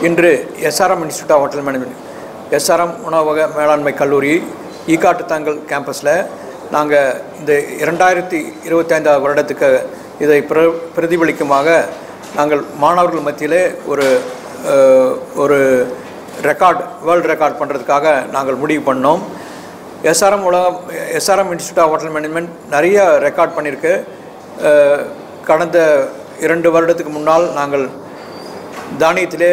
இன்று SRM institute of hotel management SRM உணவக மேலாண்மை கல்லூரி ஈகாட்டுத்தாங்கல் கேம்பஸில் நாங்கள் இந்த 2025 வருடத்துக்கு இதை பிரதிபலிக்குமாக நாங்கள் மாணவர்கள் மத்தியிலே ஒரு வேர்ல்டு ரெக்கார்ட் பண்ணுறதுக்காக நாங்கள் முடிவு பண்ணோம். SRM institute of hotel management நிறைய ரெக்கார்ட் பண்ணியிருக்கு. கடந்த 2 வருடத்துக்கு முன்னால் நாங்கள் தானியத்திலே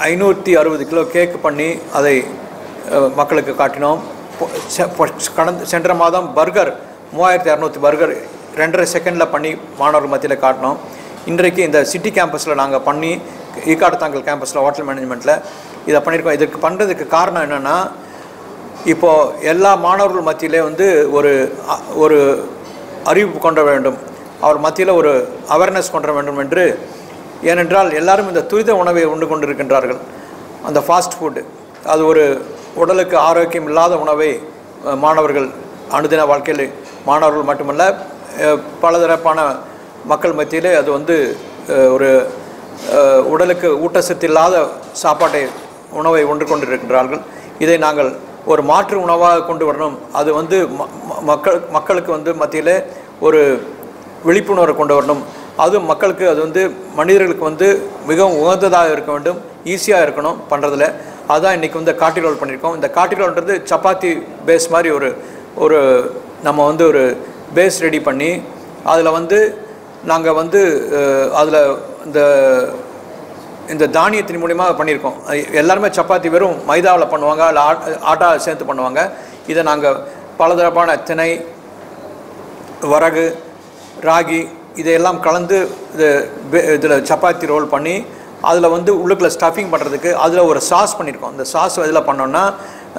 560 கிலோ கேக் பண்ணி அதை மக்களுக்கு காட்டினோம். சென்ற மாதம் பர்கர் 3600 பர்கர் 2.5 செகண்டில் பண்ணி மாணவர்கள் மத்தியில் காட்டினோம். இன்றைக்கு இந்த சிட்டி கேம்பஸில் நாங்கள் பண்ணி ஈகாட்டுத்தாங்கல் கேம்பஸில் ஹோட்டல் மேனேஜ்மெண்ட்டில் இதை பண்ணியிருக்கோம். இதுக்கு பண்ணுறதுக்கு காரணம் என்னென்னா, இப்போது எல்லா மாணவர்கள் மத்தியிலே ஒரு அறிவிப்பு கொண்டு வேண்டும், அவர் மத்தியில் ஒரு அவேர்னஸ் கொண்டு வேண்டும் என்று. ஏனென்றால் எல்லாரும் இந்த துரித உணவை உண்டு கொண்டிருக்கின்றார்கள். அந்த ஃபாஸ்ட் ஃபுட்டு அது ஒரு உடலுக்கு ஆரோக்கியம் இல்லாத உணவை மாணவர்கள் அனுதின வாழ்க்கையில் மாணவர்கள் மட்டுமல்ல பலதரப்பான மக்கள் மத்தியிலே அது ஒரு உடலுக்கு ஊட்டச்சத்து இல்லாத உணவை உண்டு கொண்டிருக்கின்றார்கள். இதை நாங்கள் ஒரு மாற்று உணவாக கொண்டு வரணும். அது மக்களுக்கு மத்தியிலே ஒரு விழிப்புணர்வை கொண்டு வரணும். அதுவும் மக்களுக்கு அது மனிதர்களுக்கு மிகவும் உகந்ததாக இருக்க வேண்டும், ஈஸியாக இருக்கணும் பண்ணுறதுல. அதுதான் இன்றைக்கி காட்டி ரோல் பண்ணியிருக்கோம். இந்த காட்டி ரோல்ன்றது சப்பாத்தி பேஸ் மாதிரி ஒரு நம்ம ஒரு பேஸ் ரெடி பண்ணி அதில் நாங்கள் அதில் இந்த தானியத்தின் மூலிமா பண்ணியிருக்கோம். எல்லாருமே சப்பாத்தி வெறும் மைதாவில் பண்ணுவாங்க, இல்லை ஆட்டா சேர்த்து பண்ணுவாங்க. இதை நாங்கள் பலதரப்பான திணை, வரகு, ராகி இதையெல்லாம் கலந்து இதில் சப்பாத்தி ரோல் பண்ணி அதில் உள்ளுக்குள்ளே ஸ்டஃபிங் பண்ணுறதுக்கு அதில் ஒரு சாஸ் பண்ணியிருக்கோம். இந்த சாஸ் இதில் பண்ணோன்னா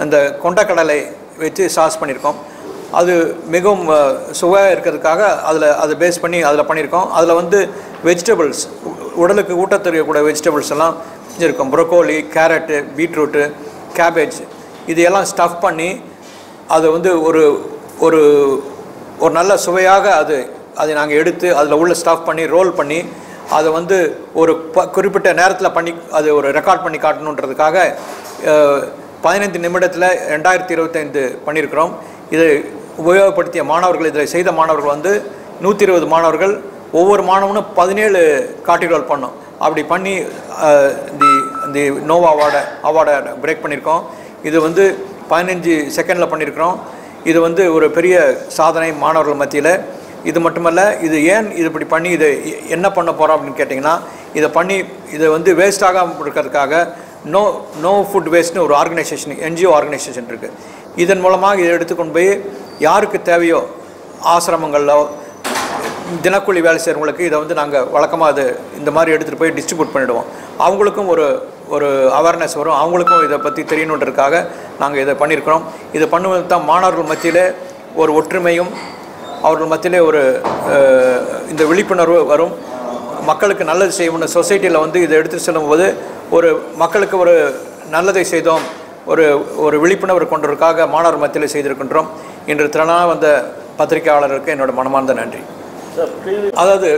அந்த கொண்டக்கடலை வச்சு சாஸ் பண்ணியிருக்கோம். அது மிகவும் சுவையாக இருக்கிறதுக்காக அதை பேஸ் பண்ணி அதில் பண்ணியிருக்கோம். அதில் வெஜிடபிள்ஸ், உடலுக்கு ஊட்டத்தெரியக்கூடிய வெஜிடபிள்ஸ் எல்லாம் இருக்கும். ப்ரொக்கோலி, கேரட்டு, பீட்ரூட்டு, கேபேஜ் இதையெல்லாம் ஸ்டஃப் பண்ணி அதை ஒரு நல்ல சுவையாக அதை நாங்கள் எடுத்து அதில் உள்ள ஸ்டஃப் பண்ணி ரோல் பண்ணி அதை ஒரு குறிப்பிட்ட நேரத்தில் பண்ணி அது ஒரு ரெக்கார்ட் பண்ணி காட்டணுன்றதுக்காக 15 நிமிடத்தில் 2025 பண்ணியிருக்கிறோம். இதை உபயோகப்படுத்திய மாணவர்கள், இதில் செய்த மாணவர்கள் 120 மாணவர்கள், ஒவ்வொரு மாணவனும் 17 காட்டி ரோல் பண்ணோம். அப்படி பண்ணி தி நோவா அவார்டை பிரேக் பண்ணியிருக்கோம். இது 15 செகண்டில் பண்ணியிருக்கிறோம். இது ஒரு பெரிய சாதனை மாணவர்கள் மத்தியில். இது மட்டுமல்ல, இது ஏன் இது இப்படி பண்ணி இதை என்ன பண்ண போகிறோம் அப்படின்னு கேட்டிங்கன்னா, இதை பண்ணி இதை வேஸ்டாகாமல் இருக்கிறதுக்காக நோ ஃபுட் வேஸ்ட்னு ஒரு ஆர்கனைசேஷன், NGO ஆர்கனைசேஷன் இருக்குது. இதன் மூலமாக இதை எடுத்துக்கொண்டு போய் யாருக்கு தேவையோ ஆசிரமங்களிலோ தினக்கூலி வேலை செய்கிறவங்களுக்கு இதை நாங்கள் வழக்கமாக இந்த மாதிரி எடுத்துகிட்டு போய் டிஸ்ட்ரிபியூட் பண்ணிவிடுவோம். அவங்களுக்கும் ஒரு அவேர்னஸ் வரும், அவங்களுக்கும் இதை பற்றி தெரியணுன்றதுக்காக நாங்கள் இதை பண்ணியிருக்கிறோம். இதை பண்ணுவது தான் மாணவர்கள் மத்தியில் ஒரு ஒற்றுமையும் அவர்கள் மத்தியிலே இந்த விழிப்புணர்வு வரும். மக்களுக்கு நல்லது செய்யணும். சொசைட்டியில் இதை எடுத்து செல்லும்போது மக்களுக்கு ஒரு நல்லதை செய்தோம், ஒரு விழிப்புணர்வு கொண்டதற்காக மாணவர் மத்தியில் செய்திருக்கின்றோம். இன்று திறனாக வந்த பத்திரிகையாளருக்கு என்னோட மனமார்ந்த நன்றி. அதாவது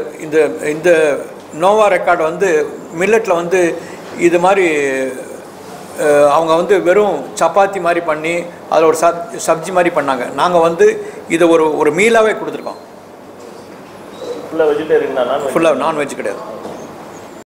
இந்த நோவா ரெக்கார்டு மில்லட்டில் இது மாதிரி அவங்க வெறும் சப்பாத்தி மாதிரி பண்ணி அதில் ஒரு சப்ஜி மாதிரி பண்ணாங்க. நாங்கள் இதை ஒரு மீலாகவே கொடுத்துருக்கோம். ஃபுல்லாக வெஜிடேரியன் தான், ஃபுல்லாக நான்வெஜ் கிடையாது.